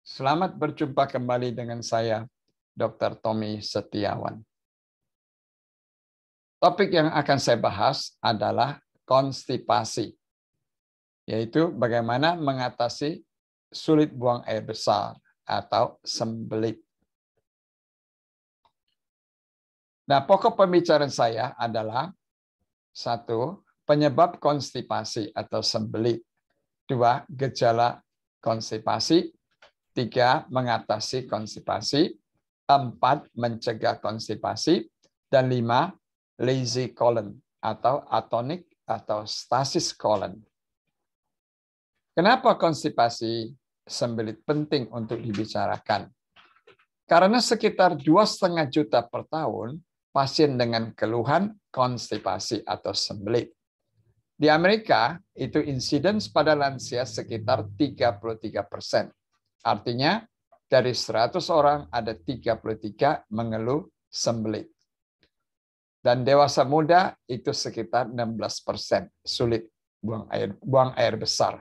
Selamat berjumpa kembali dengan saya, Dr. Tommy Setiawan. Topik yang akan saya bahas adalah konstipasi, yaitu bagaimana mengatasi sulit buang air besar atau sembelit. Nah, pokok pembicaraan saya adalah 1. Penyebab konstipasi atau sembelit. 2. Gejala konstipasi. 3. Mengatasi konstipasi. 4. Mencegah konstipasi. Dan 5. Lazy colon atau atonik atau stasis colon. Kenapa konstipasi sembelit penting untuk dibicarakan? Karena sekitar 2,5 juta per tahun pasien dengan keluhan konstipasi atau sembelit. Di Amerika, itu insiden pada lansia sekitar 33%. Artinya, dari 100 orang ada 33 mengeluh sembelit. Dan dewasa muda itu sekitar 16% sulit buang air besar.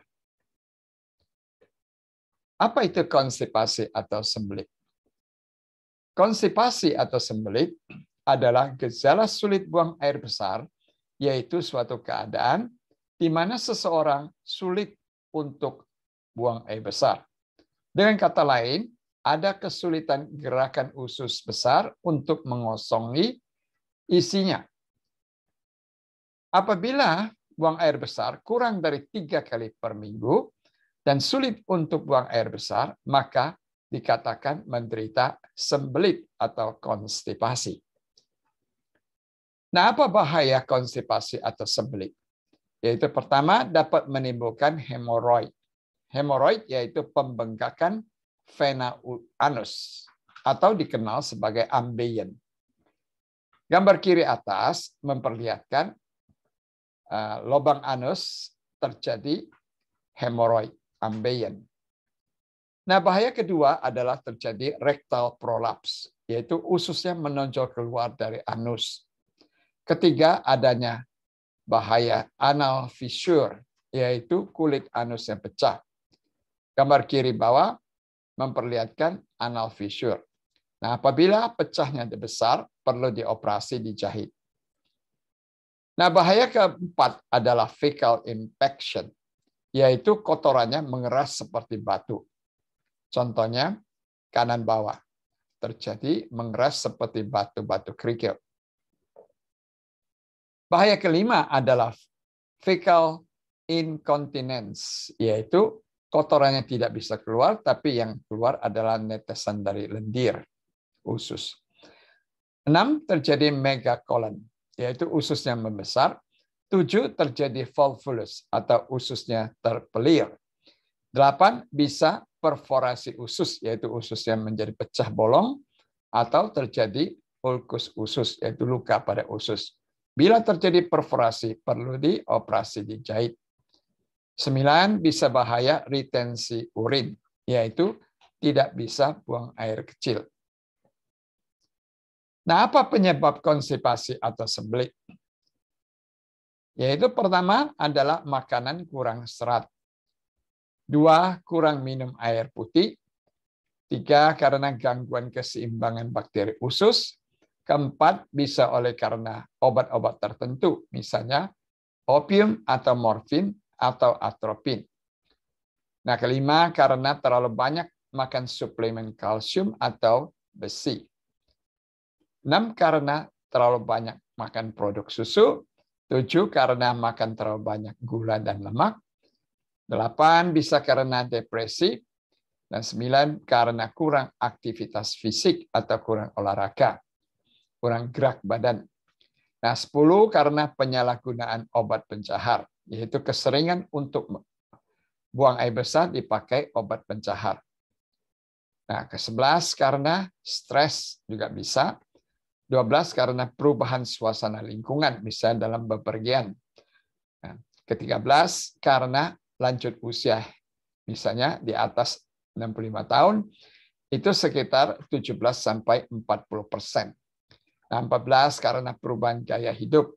Apa itu konstipasi atau sembelit? Konstipasi atau sembelit adalah gejala sulit buang air besar, yaitu suatu keadaan di mana seseorang sulit untuk buang air besar. Dengan kata lain, ada kesulitan gerakan usus besar untuk mengosongi isinya. Apabila buang air besar kurang dari 3 kali per minggu dan sulit untuk buang air besar, maka dikatakan menderita sembelit atau konstipasi. Nah, apa bahaya konstipasi atau sembelit? Yaitu pertama, dapat menimbulkan hemoroid. Hemoroid yaitu pembengkakan vena anus atau dikenal sebagai ambeien. Gambar kiri atas memperlihatkan lubang anus terjadi hemoroid ambeien. Nah, bahaya kedua adalah terjadi rectal prolapse, yaitu ususnya menonjol keluar dari anus. Ketiga, adanya bahaya anal fissure, yaitu kulit anus yang pecah. Gambar kiri bawah memperlihatkan anal fissure. Nah, apabila pecahnya besar, perlu dioperasi dijahit. Nah, bahaya keempat adalah fecal infection, yaitu kotorannya mengeras seperti batu. Contohnya, kanan bawah. Terjadi mengeras seperti batu-batu kerikil. Bahaya kelima adalah fecal incontinence, yaitu kotorannya tidak bisa keluar, tapi yang keluar adalah netesan dari lendir usus. 6. Terjadi megacolon, yaitu ususnya membesar. 7. Terjadi volvulus, atau ususnya terpelir. 8. Bisa perforasi usus, yaitu ususnya menjadi pecah bolong, atau terjadi ulkus usus, yaitu luka pada usus. Bila terjadi perforasi, perlu dioperasi dijahit. 9. Bisa bahaya retensi urin, yaitu tidak bisa buang air kecil. Nah, apa penyebab konstipasi atau sembelit? Yaitu pertama adalah makanan kurang serat. 2. Kurang minum air putih. 3. Karena gangguan keseimbangan bakteri usus. 4. Bisa oleh karena obat-obat tertentu, misalnya opium atau morfin atau atropin. Nah, 5. Karena terlalu banyak makan suplemen kalsium atau besi. 6. Karena terlalu banyak makan produk susu. 7. Karena makan terlalu banyak gula dan lemak. 8. Bisa karena depresi. Dan 9. Karena kurang aktivitas fisik atau kurang olahraga. Kurang gerak badan. Nah, 10. Karena penyalahgunaan obat pencahar. Yaitu keseringan untuk buang air besar dipakai obat pencahar. Nah, ke-11 karena stres juga bisa. 12 karena perubahan suasana lingkungan, misalnya dalam bepergian. Nah, ke-13 karena lanjut usia, misalnya di atas 65 tahun, itu sekitar 17-40%. Nah, 14 karena perubahan gaya hidup.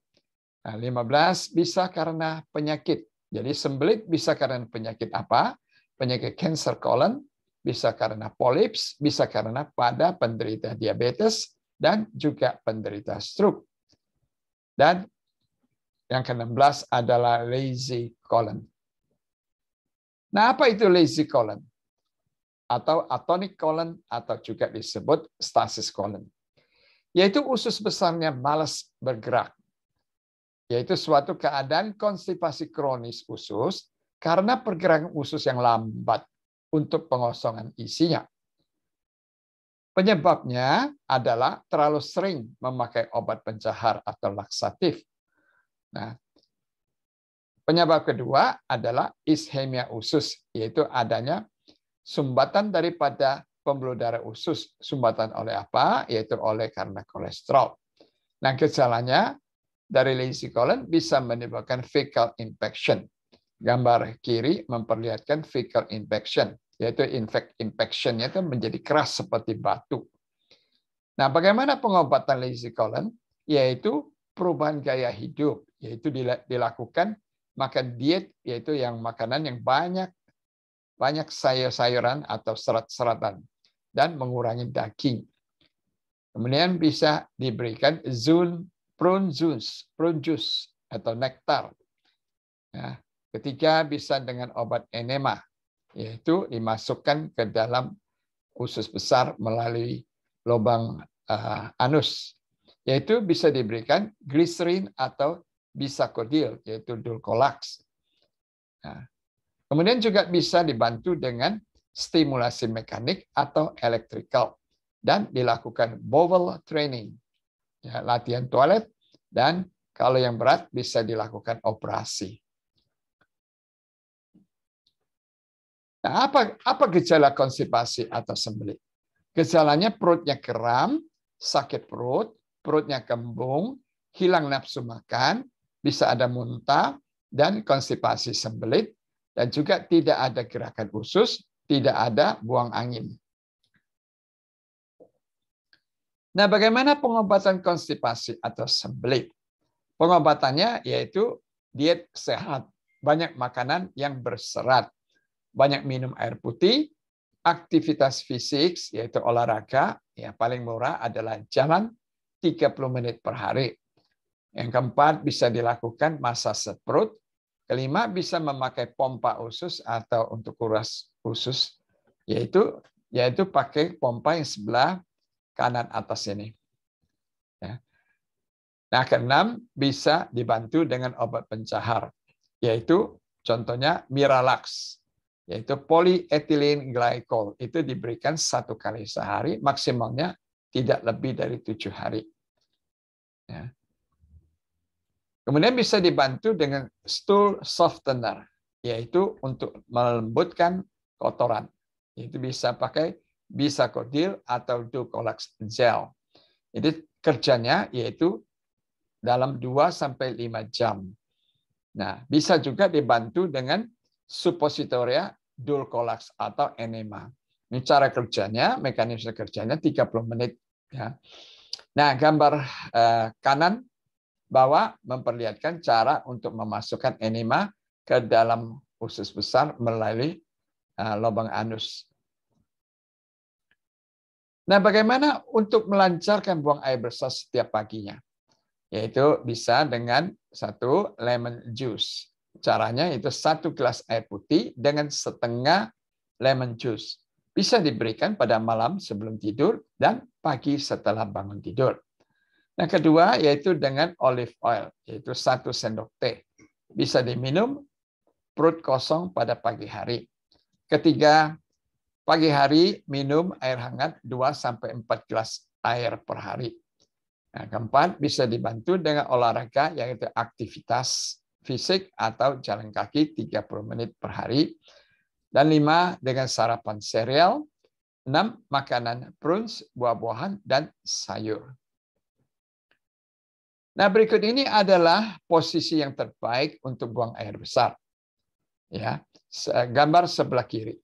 Nah, 15 bisa karena penyakit. Jadi sembelit bisa karena penyakit apa? Penyakit kanker kolon, bisa karena polips, bisa karena pada penderita diabetes, dan juga penderita stroke. Dan yang ke-16 adalah lazy colon. Nah, apa itu lazy colon? Atau atonic colon, atau juga disebut stasis colon. Yaitu usus besarnya malas bergerak. Yaitu suatu keadaan konstipasi kronis usus karena pergerakan usus yang lambat untuk pengosongan isinya. Penyebabnya adalah terlalu sering memakai obat pencahar atau laksatif. Nah, penyebab kedua adalah ischemia usus, yaitu adanya sumbatan daripada pembuluh darah usus. Sumbatan oleh apa? Yaitu karena kolesterol. Nah, gejalanya dari lazy colon bisa menimbulkan fecal infection. Gambar kiri memperlihatkan fecal infection, yaitu infection-nya itu menjadi keras seperti batu. Nah, bagaimana pengobatan lazy colon? Yaitu perubahan gaya hidup, yaitu dilakukan makan diet, yaitu yang makanan yang banyak sayur-sayuran atau serat-seratan, dan mengurangi daging. Kemudian bisa diberikan prune juice atau nektar. Nah, ketiga, bisa dengan obat enema, yaitu dimasukkan ke dalam usus besar melalui lubang anus, yaitu bisa diberikan gliserin atau bisakodil, yaitu dulcolax. Nah, kemudian juga bisa dibantu dengan stimulasi mekanik atau elektrikal, dan dilakukan bowel training, ya, latihan toilet, dan kalau yang berat bisa dilakukan operasi. Nah, apa gejala konstipasi atau sembelit? Gejalanya perutnya kram, sakit perut, perutnya kembung, hilang nafsu makan, bisa ada muntah, dan konstipasi sembelit, dan juga tidak ada gerakan usus, tidak ada buang angin. Nah, bagaimana pengobatan konstipasi atau sembelit? Pengobatannya yaitu diet sehat, banyak makanan yang berserat, banyak minum air putih, aktivitas fisik, yaitu olahraga, ya paling murah adalah jalan 30 menit per hari. Yang keempat, bisa dilakukan masase perut. Kelima, bisa memakai pompa usus atau untuk kuras usus, yaitu pakai pompa yang sebelah kanan atas ini. Ya. Nah, keenam, bisa dibantu dengan obat pencahar, yaitu contohnya Miralax, yaitu polyethylene glycol. Itu diberikan 1 kali sehari, maksimalnya tidak lebih dari 7 hari. Ya. Kemudian bisa dibantu dengan stool softener, yaitu untuk melembutkan kotoran. Itu bisa pakai bisakodil atau dulcolax gel. Jadi kerjanya yaitu dalam 2-5 jam. Nah, bisa juga dibantu dengan suppositoria dulcolax atau enema. Ini cara kerjanya, mekanisme kerjanya 30 menit. Ya. Nah, gambar kanan bawah memperlihatkan cara untuk memasukkan enema ke dalam usus besar melalui lubang anus. Nah, bagaimana untuk melancarkan buang air besar setiap paginya? Yaitu bisa dengan 1 lemon juice. Caranya itu 1 gelas air putih dengan setengah lemon juice. Bisa diberikan pada malam sebelum tidur dan pagi setelah bangun tidur. Nah, kedua yaitu dengan olive oil, yaitu 1 sendok teh. Bisa diminum perut kosong pada pagi hari. Ketiga, pagi hari minum air hangat 2-4 gelas air per hari. Nah, keempat, bisa dibantu dengan olahraga, yaitu aktivitas fisik atau jalan kaki 30 menit per hari. Dan 5, dengan sarapan sereal. 6, makanan prunes, buah-buahan, dan sayur. Nah, berikut ini adalah posisi yang terbaik untuk buang air besar. Ya, gambar sebelah kiri.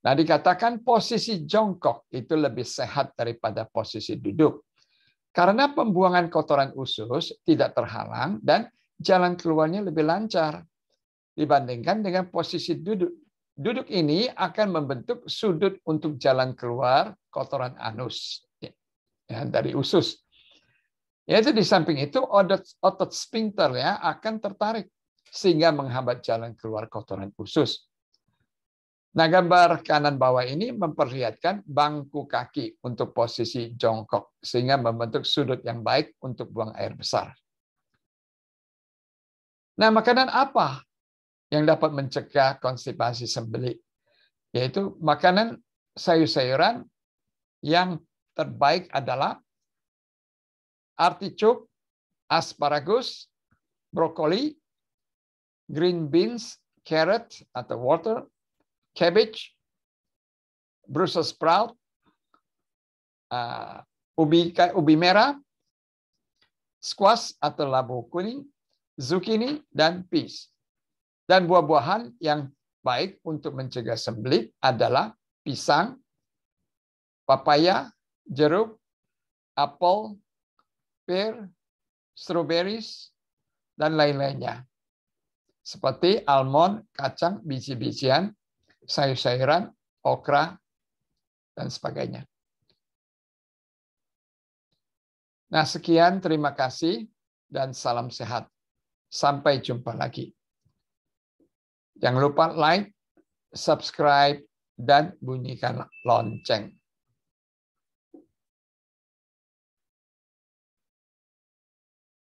Nah, dikatakan posisi jongkok itu lebih sehat daripada posisi duduk. Karena pembuangan kotoran usus tidak terhalang dan jalan keluarnya lebih lancar dibandingkan dengan posisi duduk. Duduk ini akan membentuk sudut untuk jalan keluar kotoran anus ya, dari usus. Yaitu di samping itu otot sphincter ya akan tertarik sehingga menghambat jalan keluar kotoran usus. Nah, gambar kanan bawah ini memperlihatkan bangku kaki untuk posisi jongkok sehingga membentuk sudut yang baik untuk buang air besar. Nah, makanan apa yang dapat mencegah konstipasi sembelit? Yaitu makanan sayur-sayuran yang terbaik adalah artichok, asparagus, brokoli, green beans, carrot atau wortel, cabbage, Brussels sprout, ubi merah, squash atau labu kuning, zucchini, dan peas. Dan buah-buahan yang baik untuk mencegah sembelit adalah pisang, papaya, jeruk, apel, pear, strawberries, dan lain-lainnya. Seperti almond, kacang, biji-bijian, sayur-sayuran, okra, dan sebagainya. Nah, sekian, terima kasih, dan salam sehat. Sampai jumpa lagi. Jangan lupa like, subscribe, dan bunyikan lonceng.